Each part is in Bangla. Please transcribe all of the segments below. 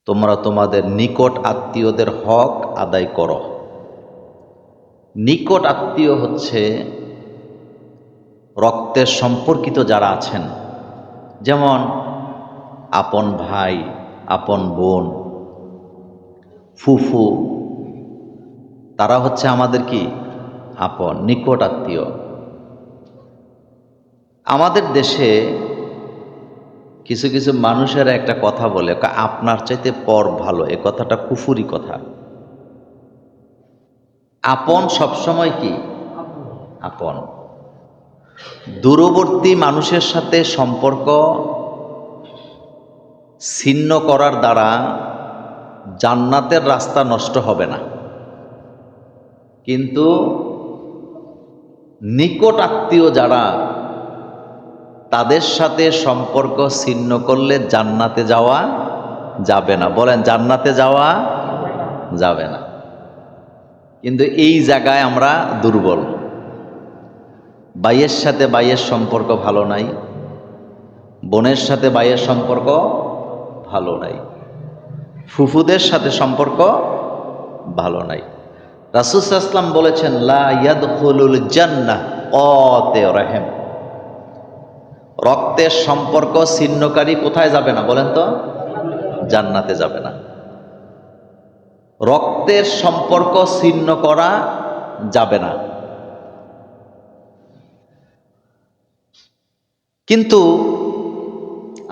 তোমরা তোমাদের নিকট আত্মীয়দের হক আদায় করো। নিকট আত্মীয় হচ্ছে রক্তের সম্পর্কিত যারা আছেন, যেমন আপন ভাই, আপন বোন, ফুফু, তারা হচ্ছে আমাদের কি আপন নিকট আত্মীয়। আমাদের দেশে কিছু কিছু মানুষের একটা কথা বলে, আপনার চাইতে পর ভালো। এ কথাটা কুফুরি কথা। আপন সবসময় কি আপন। দূরবর্তী মানুষের সাথে সম্পর্ক ছিন্ন করার দ্বারা জান্নাতের রাস্তা নষ্ট হবে না, কিন্তু নিকট আত্মীয় যারা, তাদের সাথে সম্পর্ক ছিন্ন করলে জান্নাতে যাওয়া যাবে না। বলেন, জান্নাতে যাওয়া যাবে না। কিন্তু এই জায়গায় আমরা দুর্বল। ভাইয়ের সাথে ভাইয়ের সম্পর্ক ভালো নাই, বোনের সাথে ভাইয়ের সম্পর্ক ভালো নাই, ফুফুদের সাথে সম্পর্ক ভালো নাই। রাসূল সাল্লাল্লাহু আলাইহি ওয়াসাল্লাম বলেছেন, লা ইয়াদখুলুল জান্নাহ কাতি রাহিম। রক্তের সম্পর্ক ছিন্নকারী কোথায় যাবে না বলেন তো? জান্নাতে যাবে না। রক্তের সম্পর্ক ছিন্ন করা যাবে না। কিন্তু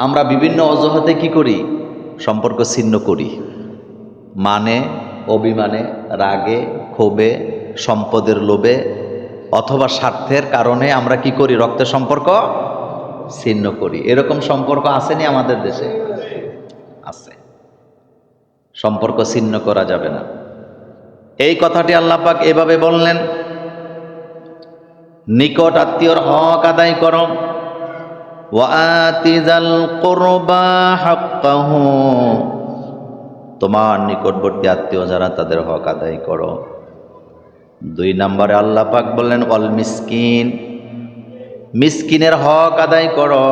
আমরা বিভিন্ন অজুহাতে কি করি? সম্পর্ক ছিন্ন করি। মানে, অভিমানে, রাগে, ক্ষোভে, সম্পদের লোভে অথবা স্বার্থের কারণে আমরা কি করি? রক্তের সম্পর্ক ছিন্ন করি। এরকম সম্পর্ক আসেনি আমাদের দেশে? আছে। সম্পর্ক ছিন্ন করা যাবে না। এই কথাটি আল্লাহ পাক এভাবে বললেন, নিকট আত্মীয়র হক আদায় করো। ওয়াতি যাল কুরবা হাক্কাহু, তোমার নিকটবর্তী আত্মীয় যারা, তাদের হক আদায় করো। 2 নম্বরে আল্লাহ পাক বললেন, ওয়াল মিসকিন, মিসকিনের হক আদায় করো।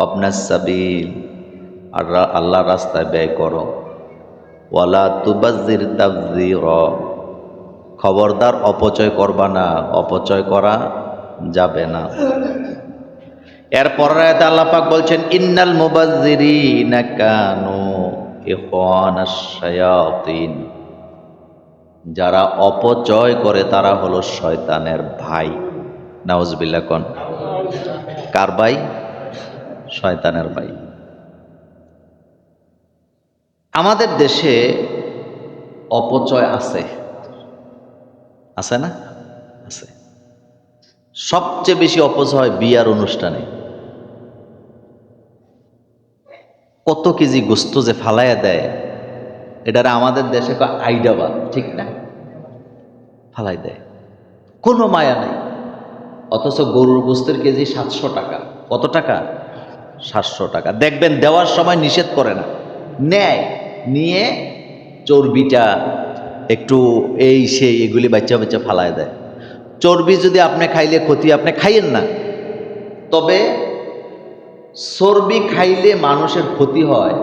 আবনাস সাবিল, আর আল্লাহর রাস্তায় ব্যয় করো। ওয়ালা তুবাজ্জির তাবযীরা, খবরদার অপচয় করবা না, অপচয় করা যাবে না। এরপর আয়াতে আল্লাহ পাক বলছেন, ইন্নাল মুবাজ্জিরিনা কানু ইখওয়ানাশ শায়াতিন, যারা অপচয় করে তারা হলো শয়তানের ভাই। নাউজুবিল্লাহ কোন? কার ভাই? শয়তানের ভাই। আমাদের দেশে অপচয় আছে, আছে না? আছে। সবচেয়ে বেশি অপচয় বিয়ার অনুষ্ঠানে। কত কেজি গোস্ত যে ফালাইয়া দেয়, এটারে আমাদের দেশে আইডাবাদ, ঠিক না? ফালাই দেয়, কোনো মায়া নাই। অথচ গরুর গোস্তের কেজি 700 টাকা। কত টাকা? 700 টাকা। দেখবেন দেওয়ার সময় নিষেধ করে না, নেয়, নিয়ে চর্বিটা একটু এই সেই এগুলি বাচ্চা বাচ্চা ফালায় দেয়। চর্বি যদি আপনি খাইলে ক্ষতি, আপনি খাইয়েন না। তবে চর্বি খাইলে মানুষের ক্ষতি হয়,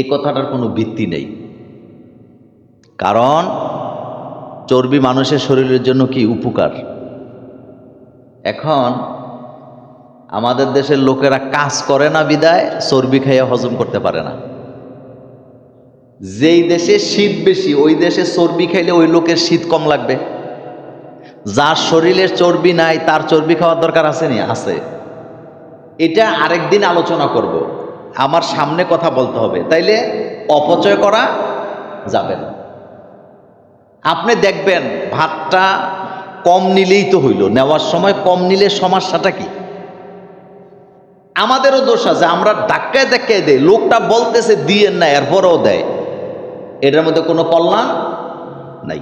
এ কথাটার কোনো ভিত্তি নেই। কারণ চর্বি মানুষের শরীরের জন্য কি উপকার। এখন আমাদের দেশের লোকেরা কাজ করে না বিদায় চর্বি খাইয়া হজম করতে পারে না। যেই দেশে শীত বেশি, ওই দেশে চর্বি খাইলে ওই লোকের শীত কম লাগবে। যার শরীরের চর্বি নাই তার চর্বি খাওয়ার দরকার আছে নি? আছে। এটা আরেকদিন আলোচনা করব। আমার সামনে কথা বলতে হবে, তাইলে অপচয় করা যাবে না। আপনি দেখবেন ভাতটা কম নিলেই তো হইল, নেওয়ার সময় কম নিলে সমস্যাটা কি? আমাদেরও দোষ আছে, আমরা ধাক্কায় ধাক্কায় দেই। লোকটা বলতেছে দিয়েন না, এরপরেও দেয়। এটার মধ্যে কোনো কল্যাণ নাই।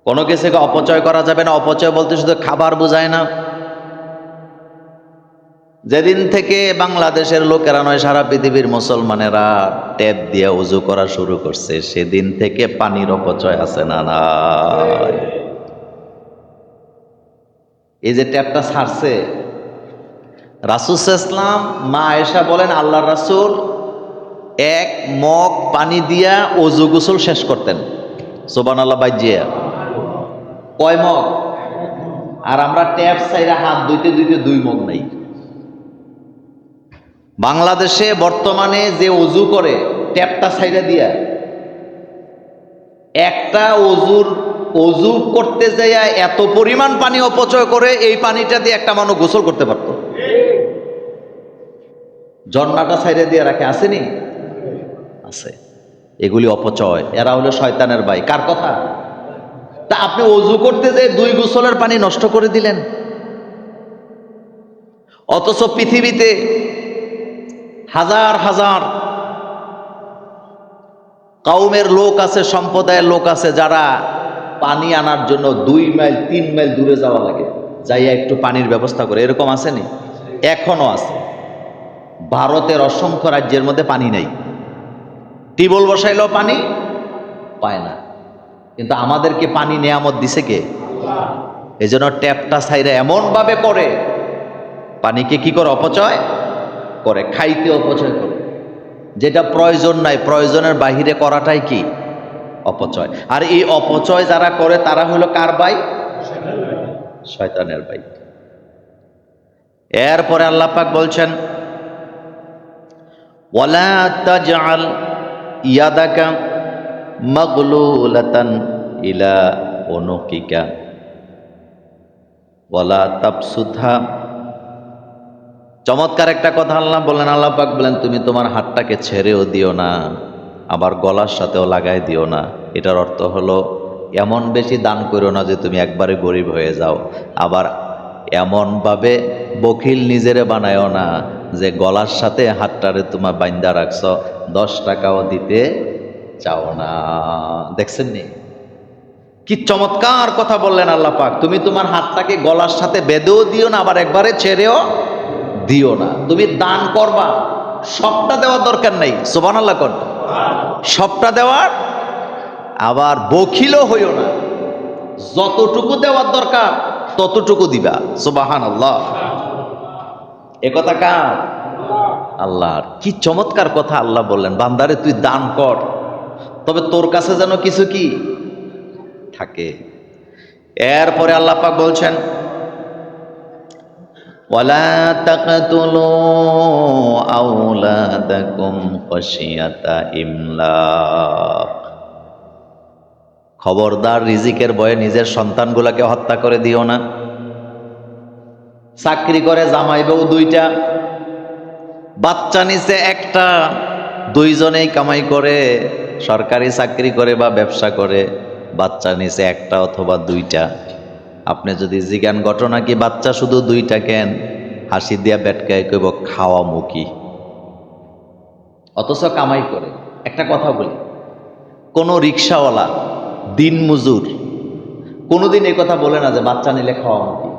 কোনো কিছুকে অপচয় করা যাবে না। অপচয় বলতে শুধু খাবার বোঝায় না। যেদিন থেকে বাংলাদেশের লোকেরা নয়, সারা পৃথিবীর মুসলমানেরা ট্যাপ দিয়ে ওযু করা শুরু করছে, সেদিন থেকে পানির অপচয় আছে না নাই? এই যে ট্যাপটা ছাড়ছে, রাসূল সাল্লাল্লাহু আলাইহি ওয়াসাল্লাম, মা আয়েশা বলেন, আল্লাহর রাসূল এক মগ পানি দিয়া অজু গোসল শেষ করতেন। সুবহানাল্লাহ বাইজিয়া। কয় মগ? আর আমরা ট্যাপ ছাইরা হাত ধুইতে ধুইতে 2 মগ নাই। বাংলাদেশে বর্তমানে যে অজু করে ট্যাপটা ছাইরা দিয়া, একটা অজু করতে যাইয়া এত পরিমাণ পানি অপচয় করে, এই পানিটা দিয়ে একটা মানুষ গোসল করতে পারত। ঝর্ণাটা ছাইরা দিয়ে রাখে, আসেনি? আছে। এগুলি অপচয়, এরা হলো শয়তানের ভাই। কার কথা? তা আপনি অজু করতে যেয়ে 2 গোসলের পানি নষ্ট করে দিলেন। অথচ পৃথিবীতে হাজার হাজার কওমের লোক আছে, সম্প্রদায়ের লোক আছে, যারা পানি আনার জন্য 2 মাইল 3 মাইল দূরে যাওয়া লাগে, যাইয়া একটু পানির ব্যবস্থা করে। এরকম আসেনি? এখনো আছে। ভারতের অসংখ্য রাজ্যের মধ্যে পানি নাই, টিউবওয়েল বসাইলেও পানি পায় না। কিন্তু আমাদেরকে পানি নেয়ামত দিছে কে? এই জন্য ট্যাপটা ছাইরা এমন ভাবে করে, পানিকে কি করে? অপচয় করে। খাইতে অপচয় করে, যেটা প্রয়োজন নাই, প্রয়োজনের বাহিরে করাটাই কি? অপচয়। আর এই অপচয় যারা করে তারা হলো কার ভাই? শয়তানের ভাই। এরপরে আল্লাহ পাক বলছেন, ওয়ালা তাজআল ইয়াদাকা মাগলুলাতান ইলা উনুকিকা ওয়ালা তাবসুতহা। চমৎকার একটা কথা আল্লাহ বলেন। আল্লাহ পাক বলেন, তুমি তোমার হাতটাকে ছেড়েও দিও না, আবার গলার সাথেও লাগাই দিও না। এটার অর্থ হলো, এমন বেশি দান করো না যে তুমি একবারে গরিব হয়ে যাও, আবার এমনভাবে বখিল নিজেরে বানায়ও না যে গলার সাথে হাতটারে তোমার বাইন্দা রাখছ, 10 টাকাও দিতে চাও না। দেখছেন নি কি চমৎকার কথা বললেন আল্লাহ পাক। তুমি তোমার হাতটাকে গলার সাথে বেঁধেও দিও না, আবার একবারে ছেড়েও দিও না। তুমি দান করবা, সবটা দেওয়ার দরকার নেই। সুবহানাল্লাহ কোন? সবটা দেওয়ার, আবার বখিলও হইও না। যতটুকু দেওয়ার দরকার ততটুকু দিবা। সুবহানাল্লাহ। এ কথা কার? আল্লাহর। কি চমৎকার কথা আল্লাহ বললেন, বান্দারে তুই দান কর, তবে তোর কাছে যেন কিছু কি থাকে। এরপরে আল্লাহ পাক বলছেন, ওয়ালা তাকতুলু আওলাদাকুম খাশিয়াতা ইমলাক। খবরদার, রিজিকের ভয়ে নিজের সন্তানগুলোকে হত্যা করে দিও না। চাকরি করে জামাই বউ 2টা, বাচ্চা নিচে 1টা, 2 জনেই কামাই করে, সরকারি চাকরি করে বা ব্যবসা করে, বাচ্চা নিচে 1টা অথবা 2টা। আপনি যদি জিজ্ঞান ঘটনা কি বাচ্চা শুধু 2টা কেন, হাসি দিয়া বেটকায় কইব খাওয়া মুখী, অথচ কামাই করে। একটা কথা বলি, কোন রিক্সাওয়ালা, দিন মজুর কোনোদিন এই কথা বলে না যে বাচ্চা নিলে খাওয়া মুখী।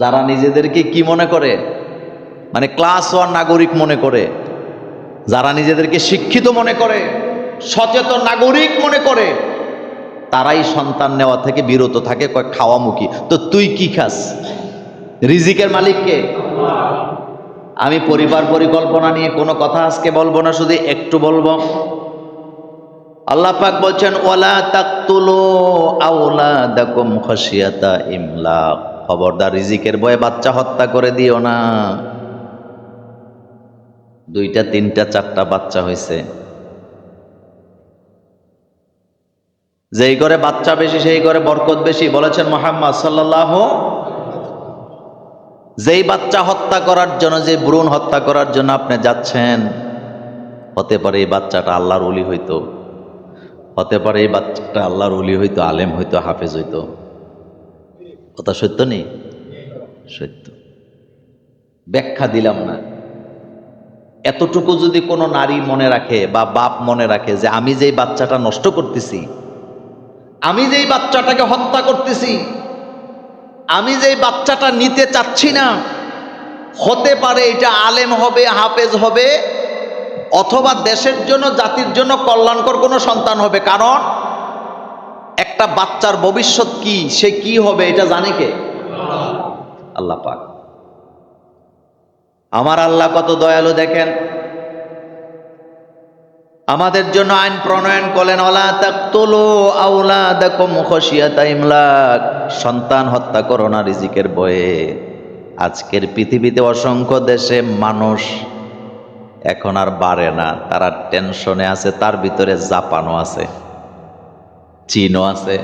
যারা নিজেদেরকে কি মনে করে, মানে ক্লাস 1 নাগরিক মনে করে, যারা নিজেদেরকে শিক্ষিত মনে করে, সচেতন নাগরিক মনে করে, তারাই সন্তান নেওয়া থেকে বিরত থাকে, কয় খাওয়ামুখী। তো তুই কি খাস? রিজিকের মালিক কে? আমি পরিবার পরিকল্পনা নিয়ে কোনো কথা আজকে বলবো না, শুধু একটু বলবো। আল্লাহ পাক বলছেন, ওয়ালা তাকতুলু আওলাদাকুম খাশিয়াতা ইমলাক। খবরদার, রিজিকের ভয়ে বাচ্চা হত্যা করে দিও না। 2টা 3টা 4টা বাচ্চা হয়েছে, যেই ঘরে বাচ্চা বেশি সেই ঘরে বরকত বেশি, বলেছেন মুহাম্মদ সাল্লাল্লাহু। যেই বাচ্চা হত্যা করার জন্য, যে ভ্রূণ হত্যা করার জন্য আপনি যাচ্ছেন, হতে পারে এই বাচ্চাটা আল্লাহর ওলি হইতো, হতে পারে এই বাচ্চাটা আল্লাহর ওলি হইতো, আলেম হইতো, হাফেজ হইতো। কথা সত্য নেই? সত্য। ব্যাখ্যা দিলাম না। এতটুকু যদি কোনো নারী মনে রাখে বা বাপ মনে রাখে যে আমি যেই বাচ্চাটা নষ্ট করতেছি, আমি যেই বাচ্চাটাকে হত্যা করতেছি, আমি যেই বাচ্চাটা নিতে চাচ্ছি না, হতে পারে এটা আলেম হবে, হাফেজ হবে, অথবা দেশের জন্য, জাতির জন্য কল্যাণকর কোনো সন্তান হবে। কারণ একটা বাচ্চার ভবিষ্যৎ কি, সে কি হবে, এটা জানে কে? আল্লাহ পাক। আমার আল্লাহ কত দয়ালু দেখেন। আমাদের জন্য আইন প্রণয়ন করলেন, ওয়ালা তাকতুলু আওলাদাকুম খাশিয়াতা ইমলাক, সন্তান হত্যা করো না রিজিকের ভয়ে। আজকের পৃথিবীতে অসংখ্য দেশে মানুষ এখন আর বাড়ে না, তারা টেনশনে আছে। তার ভিতরে জাপানও আছে, চীনও আছে।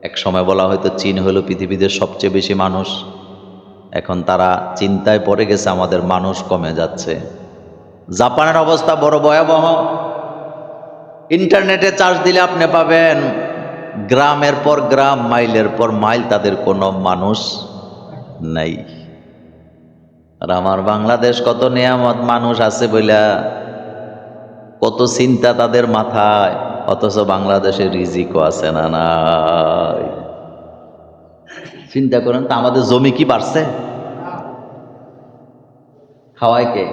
এক সময় বলা হয়তো চীন হলো পৃথিবীতে সবচেয়ে বেশি মানুষ, এখন তারা চিন্তায় পড়ে গেছে আমাদের মানুষ কমে যাচ্ছে। জাপানের অবস্থা বড় ভয়াবহ। ইন্টারনেটে চার্জ দিলে আপনি পাবেন গ্রামের পর গ্রাম, মাইলের পর মাইল, তাদের কোনো মানুষ নাই। আর আমার বাংলাদেশ কত নিয়ামত, মানুষ আছে বইলা কত চিন্তা তাদের মাথায়, অথচ বাংলাদেশে রিজিকও আছে না নাই। চিন্তা করেন তো, আমাদের জমি কি বাড়ছে? খাওয়ায় কে?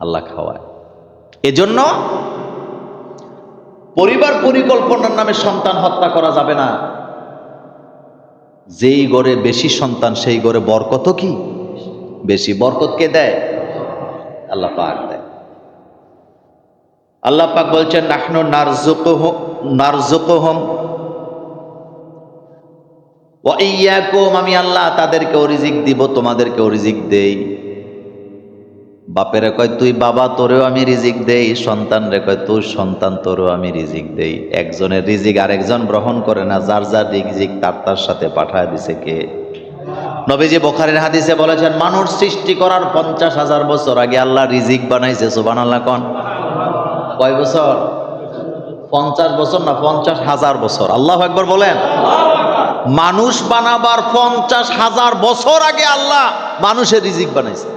আল্লাহ খাওয়ায়। এজন্য পরিবার পরিকল্পনার নামে সন্তান হত্যা করা যাবে না। যেই ঘরে বেশি সন্তান সেই ঘরে বরকত কি বেশি। বরকত কে দেয়? আল্লাহ পাক দেয়। আল্লাহ পাক বলছেন, নাহনু নারযুকুহুম ওয়া ইয়্যাকুম, আমি আল্লাহ তাদেরকেও রিজিক দিব, তোমাদেরকেও রিজিক দেই। বাপেরে কয় তুই বাবা, তোরেও আমি রিজিক দেই। সন্তান রে কয় তুই সন্তান, তোরেও আমি রিজিক দেই। একজনের রিজিক আরেকজন গ্রহণ করে না, যার যার রিজিক তার তার সাথে পাঠায় দিছে কে? নবীজি বুখারীর হাদিসে বলেছেন, মানুষ সৃষ্টি করার 50,000 বছর আগে আল্লাহ রিজিক বানাইছে। সুবহানাল্লাহ কোন? কয় বছর? 50 বছর না, 50,000 বছর। আল্লাহু আকবার বলেন। মানুষ বানাবার 50,000 বছর আগে আল্লাহ মানুষের রিজিক বানাইছে।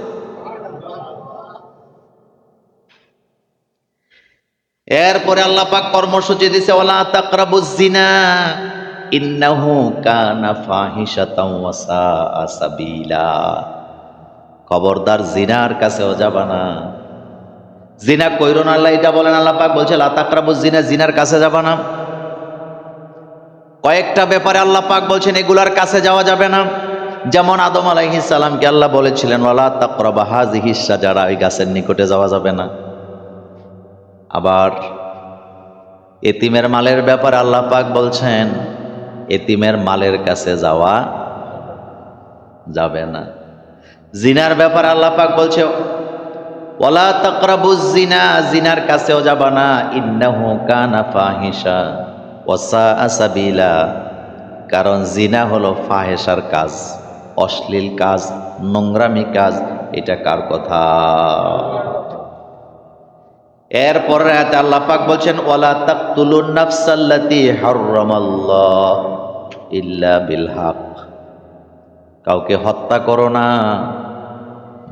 এরপরে আল্লাহ পাক কর্মসূচি দিছে, ওয়ালা তাকরাবুজ জিনা ইন্নাহু কানা ফাহিশাতাও ওয়া সাআ সাবিলা, খবরদার জিনার কাছেও যাবা না। জিনা কইরো না, আল্লাহ এটা বলেন। আল্লাহ পাক বলছে লা তাকরাবুজ জিনা, জিনার কাছে যাবা না। কয়েকটা ব্যাপারে আল্লাহ পাক বলছেন এগুলার কাছে যাওয়া যাবে না। যেমন আদম আলাইহিস সালামকে আল্লাহ বলেছিলেন, ওয়ালা তাকরাবা হাযিহিস শাজারা, ওই গাছের নিকটে যাওয়া যাবে না। আবার এতিমের মালের ব্যাপারে আল্লাহ পাক বলছেন এতিমের মালের কাছে যাওয়া যাবে না। জিনার ব্যাপারে আল্লাহ পাক বলছে ওয়ালা তাকরাবুজ জিনা, জিনার কাছেও যাবা না। ইন্নাহু কানা ফাহিশা ওয়া সাআ সাবিলা, কারণ জিনা হলো ফাহেশার কাজ, অশ্লীল কাজ, নোংরামি কাজ। এটা কার কথা? এরপর আয়াতে আল্লাহ পাক বলছেন ওয়ালা তাকতুলুন নাফসাল্লাতী হারামাল্লাহ ইল্লা বিল হক, কাউকে হত্যা করো না।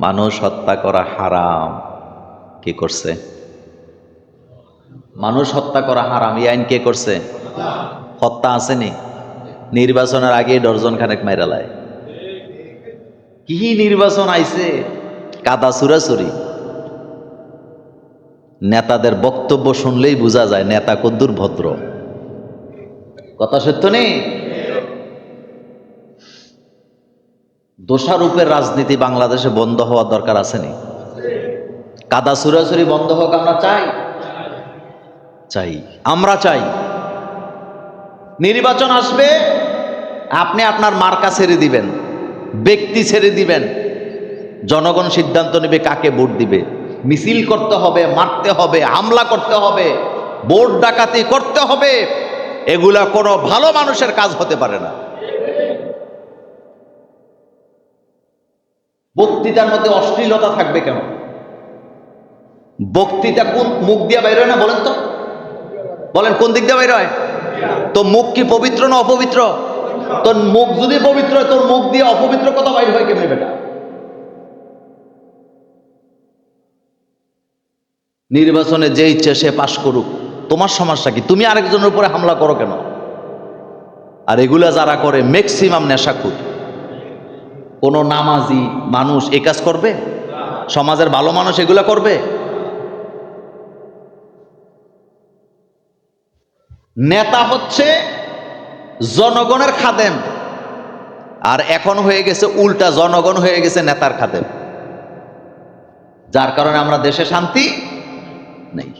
মানুষ হত্যা করা হারাম। কে করছে? মানুষ হত্যা করা হারাম। এই আইন কে করছে? হত্যা আসেনি? নির্বাচনের আগে ডর্জন খানেক মাইরালায়। কি নির্বাচন আইছে? কাদা চুরাচুরি। নেতাদের বক্তব্য শুনলেই বোঝা যায় নেতা কদ্দুর ভদ্র। কথা সত্য নেই? দোষারোপের রাজনীতি বাংলাদেশে বন্ধ হওয়ার দরকার আসেনি? কাদা চুরাচুরি বন্ধ হোক আমরা চাই, চাই, আমরা চাই। নির্বাচন আসবে, আপনি আপনার মার্কা ছেড়ে দিবেন, ব্যক্তি ছেড়ে দিবেন, জনগণ সিদ্ধান্ত নেবে কাকে ভোট দিবে। মিছিল করতে হবে, মারতে হবে, হামলা করতে হবে, ভোট ডাকাতি করতে হবে, এগুলা কোনো ভালো মানুষের কাজ হতে পারে না। বক্তৃতার মধ্যে অশ্লীলতা থাকবে কেন? বক্তৃতা কোন মুখ দিয়ে বাইর হয় না বলেন তো? বলেন কোন দিক দিয়ে বাইর হয়? তো মুখ কি পবিত্র না অপবিত্র? তোর মুখ যদি পবিত্র হয়, তোর মুখ দিয়ে অপবিত্র কথা বাইর হয় কেমনে বেটা? নির্বাচনে যে ইচ্ছে সে পাশ করুক, তোমার সমস্যা কি? তুমি আরেকজনের উপরে হামলা করো কেন? আর এগুলা যারা করে ম্যাক্সিমাম নেশাখোর। কোন নামাজি মানুষ এ কাজ করবে? সমাজের ভালো মানুষ এগুলা করবে? নেতা হচ্ছে জনগণের খাদেম, আর এখন হয়ে গেছে উল্টা, জনগণ হয়ে গেছে নেতার খাদেম। যার কারণে আমরা দেশে শান্তি নেই।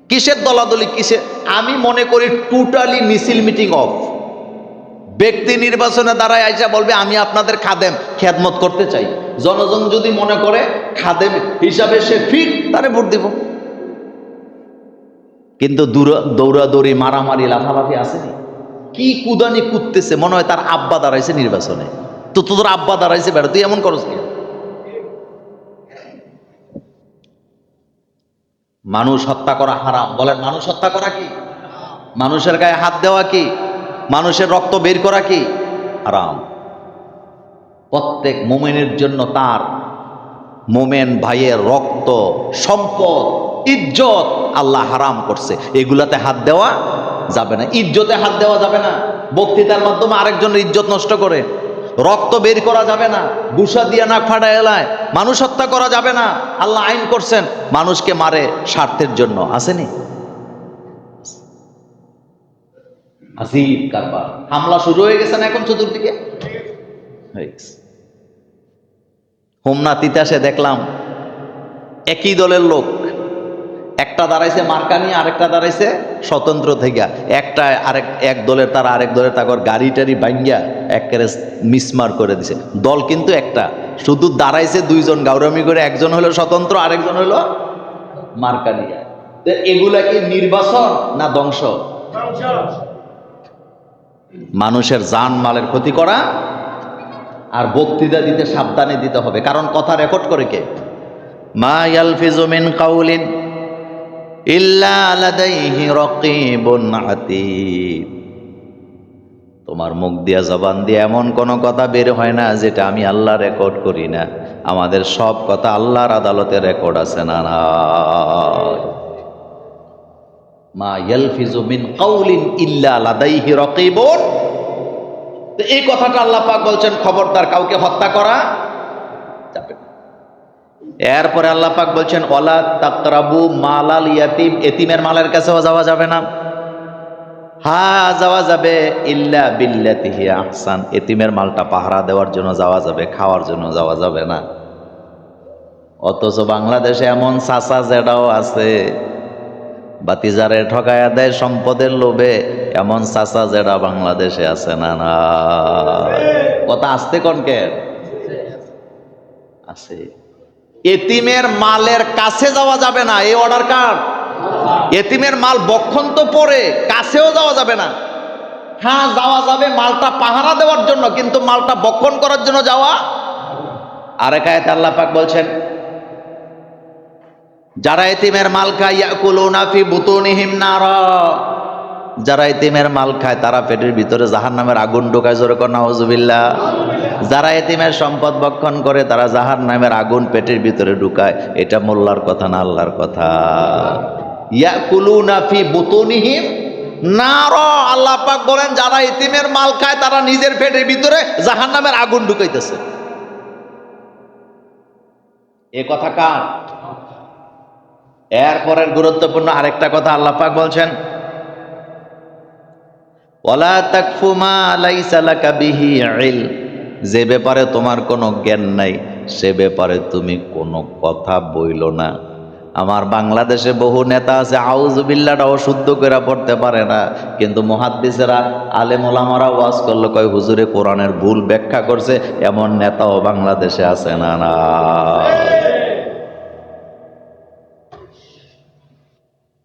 কিসের দলাদলি, কিসের? আমি মনে করি টোটালি মিছিল মিটিং অফ। ব্যক্তি নির্বাচনে দাঁড়ায় আইসা বলবে আমি আপনাদের খাদেম, খেদমত করতে চাই। জনগণ যদি মনে করে খাদেম হিসাবে সে ফিট, তারে ভোট দিব। কিন্তু দৌড়াদৌড়ি, মারামারি, লাফালাফি আসেনি। কি কুদানি কুদতেছে, মনে হয় তার আব্বা দাঁড়াইছে নির্বাচনে। তো তোর আব্বা দাঁড়াইছে বেড়া, তুই এমন করস কি? মানুষ হত্যা করা হারাম। বলেন মানুষ হত্যা করা কি? মানুষের গায়ে হাত দেওয়া কি? মানুষের রক্ত বের করা কি? হারাম। প্রত্যেক মোমেনের জন্য তার মোমেন ভাইয়ের রক্ত, সম্পদ, ইজ্জত আল্লাহ হারাম করছে। এগুলাতে হাত দেওয়া যাবে না। ইজ্জতে হাত দেওয়া যাবে না। বক্তৃতার মাধ্যমে আরেকজনের ইজ্জত নষ্ট করে রক্ত বের করা যাবে না। গুসা দিয়া নাক ফাটা এলায় মানুষ হত্যা করা যাবে না। আল্লাহ আইন করছেন মানুষকে মারে স্বার্থের জন্য। আসেনি? আজিব কারবার। হামলা শুরু হয়ে গেছে না এখন চতুর্দিকে? হোমনা তিতাসে দেখলাম একই দলের লোক, একটা দাঁড়াইছে মার্কা নিয়ে, আরেকটা দাঁড়াইছে স্বতন্ত্র থেকে। একটা এক দলের তারা আরেক দলের তার গাড়ি টাড়ি ভাঙ্গিয়া একেবারে মিসমার করে দিছে। দল কিন্তু একটা, শুধু দাঁড়াইছে দুইজন গাউরামি করে, একজন হলো স্বতন্ত্র, আরেকজন হলো মার্কা নিয়ে। এগুলা কি নির্বাচন না ধ্বংস? মানুষের জান মালের ক্ষতি করা। আর বক্তৃতা দিতে সাবধানে দিতে হবে, কারণ কথা রেকর্ড করে কে? মা ইয়ালফিজু মিন কাউলিন ইল্লা লাদাইহি রাকীবুন আতীদ। তোমার মুখ দিয়া, জবান দিয়ে এমন কোনো কথা বের হয় না যেটা আমি আল্লাহ রেকর্ড করি না। আমাদের সব কথা আল্লাহর আদালতে রেকর্ড আছে না? না। মা ইয়ালফিজু মিন কাউলিন ইল্লা লাদাইহি রাকীবুন। এই কথাটা আল্লাহ পাক বলছেন খবরদার কাউকে হত্যা করা যাবে না। এরপরে আল্লাহ পাক বলছেন ওয়ালা তাকরাবু মালাল ইয়াতিম। এতিমের মালের কাছেও যাওয়া যাবে না। হ্যাঁ যাওয়া যাবে ইল্লা বিল্লাতি হিয়া আহসান। এতিমের মালটা পাহারা দেওয়ার জন্য যাওয়া যাবে, খাওয়ার জন্য যাওয়া যাবে না। অথচ বাংলাদেশে এমন চাচা জেডাও আছে, বাতিজারে ঠকায়া দেয় সম্পদের লোভে। এমন চাচা জেডা বাংলাদেশে আছে না? না। কথা আসতে কনকে আছে। এতিমের মালের কাছে যাওয়া যাবে না, এই অর্ডার কার? এতিমের মাল বক্ষণ তো পরে, কাছেও যাওয়া যাবে না। হ্যাঁ যাওয়া যাবে মালটা পাহারা দেওয়ার জন্য, কিন্তু মালটা বক্ষণ করার জন্য যাওয়া। আরেক আয়াতে আল্লাহ পাক বলছেন যারা এতিমের মাল খায় ইয়াকুলুনা ফি বুতুনিহিম নারা। যারা এতিমের মাল খায় তারা পেটের ভিতরে জাহান্নামের আগুন ঢোকায়। জোরে কর নাউযুবিল্লাহ। যারা এতিমের সম্পদ ভক্ষণ করে তারা জাহান্নামের আগুন পেটের ভিতরে ঢুকায়। এটা মোল্লার কথা না আল্লাহর কথা? ইয়াকুলুনা ফি বুতুনিহিম নারা। আল্লাহ পাক বলেন যারা এতিমের মাল খায় তারা নিজের পেটের ভিতরে জাহান্নামের আগুন ঢুকাইতেছে। এ কথা কার? এরপরের গুরুত্বপূর্ণ আরেকটা কথা আল্লাহ পাক বলছেন ওয়ালা তাকফু মা লাইসা লাকা বিহি ইলম। যে ব্যাপারে তোমার কোনো জ্ঞান নাই সে ব্যাপারে তুমি কোনো কথা বইলো না। আমার বাংলাদেশে বহু নেতা আছে আউযুবিল্লাহটাও শুদ্ধ করে পড়তে পারে না, কিন্তু মুহাদ্দিসেরা আলেম ওলামারা ওয়াজ করলো কয় হুজুরে কোরআনের ভুল ব্যাখ্যা করছে। এমন নেতাও বাংলাদেশে আছে না? না।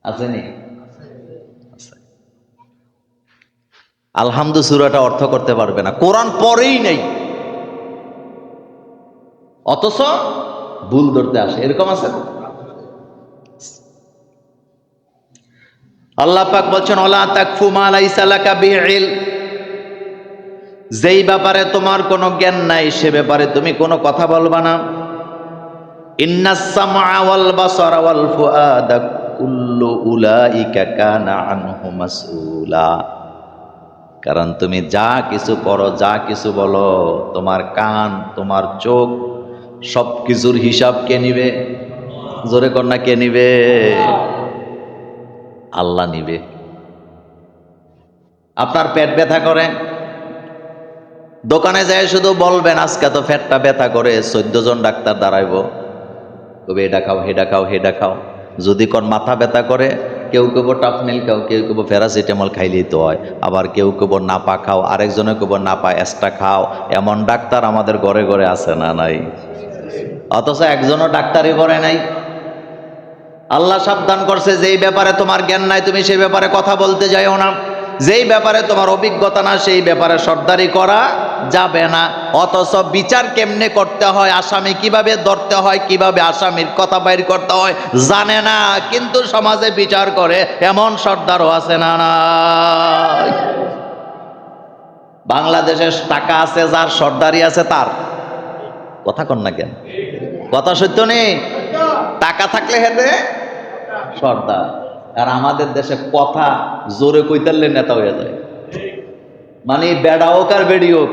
আসেনি? আলহামদু সূরাটা অর্থ করতে পারবে না, কোরআন পড়েই নাই, অথচ ভুল ধরতে আসে। এরকম আছে? আল্লাহ পাক বলছেন ওয়ালা তাকফু মা লাইসা লাকা বিহি ইলম। যেই ব্যাপারে তোমার কোনো জ্ঞান নাই সে ব্যাপারে তুমি কোনো কথা বলবা না। ইন্নাস সামআ ওয়াল বাসারা ওয়াল ফুআদা কুল্লু উলাইকা কানা আনহু মাসউলা। কারণ তুমি যা কিছু করো, যা কিছু বলো, তোমার কান, তোমার চোখ, সব কিছুর হিসাব কে নিবে? জোরে কর না, কে নিবে? আল্লাহ নিবে। আপনার পেট ব্যথা করে, দোকানে যায় শুধু বলবেন আজকে তো পেটটা ব্যথা করে, 14 জন ডাক্তার দাঁড়াইব, তবে এটা খাও, হেডা খাও, হেডা খাও। যদি কোন মাথা ব্যথা করে কেউ কেউ টাফনেল খাও, কেউ কেউ প্যারাসিটামল খাইলেই তো হয়, আবার কেউ কেউ নাপা খাও, আরেকজনে কেউ নাপা এক্সট্রা খাও। এমন ডাক্তার আমাদের ঘরে ঘরে আছে না নাই? অথচ একজনও ডাক্তারই করে নাই। আল্লাহ সাবধান করছে, যেই ব্যাপারে তোমার জ্ঞান নাই তুমি সেই ব্যাপারে কথা বলতে যাইও না, যেই ব্যাপারে তোমার অভিজ্ঞতা না সেই ব্যাপারে সর্দারি করা যাবে না। অথচ বিচার কেমনে করতে হয়, আসামি কিভাবে ধরতে হয়, কিভাবে আসামির কথা বাইর করতে হয় জানে না, কিন্তু সমাজে বিচার করে এমন সর্দারও আছে না নাই? বাংলাদেশে টাকা আছে যার, সর্দারি আছে তার। কথা কন না কেন? কথা সত্য নেই? টাকা থাকলে হেতে সর্দার। আর আমাদের দেশে কথা জোরে কইতারলে নেতা হয়ে যায়। মানে বেড়া হোক আর বেড়ি হোক,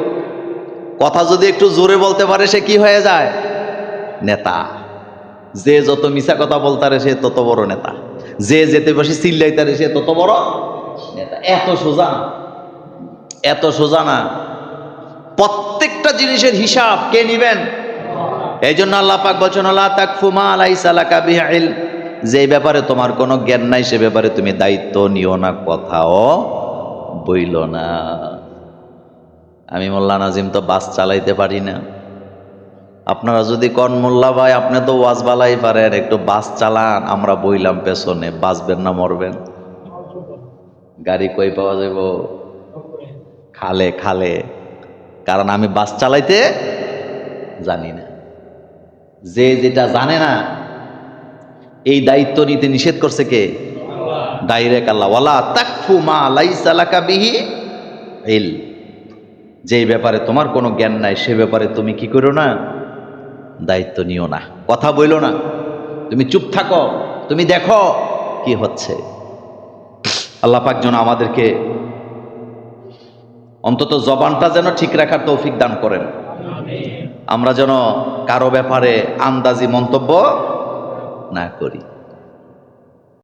কথা যদি একটু জোরে বলতে পারে সে কি হয়ে যায়? নেতা। যে যত মিছা কথা বলতারে সে তত বড় নেতা, যে যেতে বসে চিল্লাইতারে সে তত বড় নেতা। এত সোজা, এত সোজা না। প্রত্যেকটা জিনিসের হিসাব কে নিবেন? এই জন্য আল্লাহ পাক বলছেন, লা তাকফু মা লাইসা লাকা বিহি ইলম, যে ব্যাপারে তোমার কোনো জ্ঞান নাই সে ব্যাপারে তুমি দায়িত্ব নিও না, কথাও বইল না। আমি মোল্লা নাজিম তো বাস চালাইতে পারি না। আপনারা যদি কন মোল্লা ভাই আপনি তো ওয়াজ বালাই পারেন, একটু বাস চালান, আমরা বইলাম পেছনে, বাঁচবেন না মরবেন? গাড়ি কই পাওয়া যাব? খালে খালে। কারণ আমি বাস চালাইতে জানি না। যে যেটা জানে না এই দায়িত্ব নিতে নিষেধ করছে কে? ডাইরেক্ট আল্লাহ। ওয়ালা তাকফু মা লাইসা লাকা বিহি ইলম, যেই ব্যাপারে তোমার কোনো জ্ঞান নাই সে ব্যাপারে তুমি কি করো না? দায়িত্ব নিও না, কথা বইলো না, তুমি চুপ থাকো, তুমি দেখো কি হচ্ছে। আল্লাহ পাক যেন আমাদেরকে অন্তত জবানটা যেন ঠিক রাখার তৌফিক দান করেন। আমরা যেন কারো ব্যাপারে আন্দাজি মন্তব্য না করি।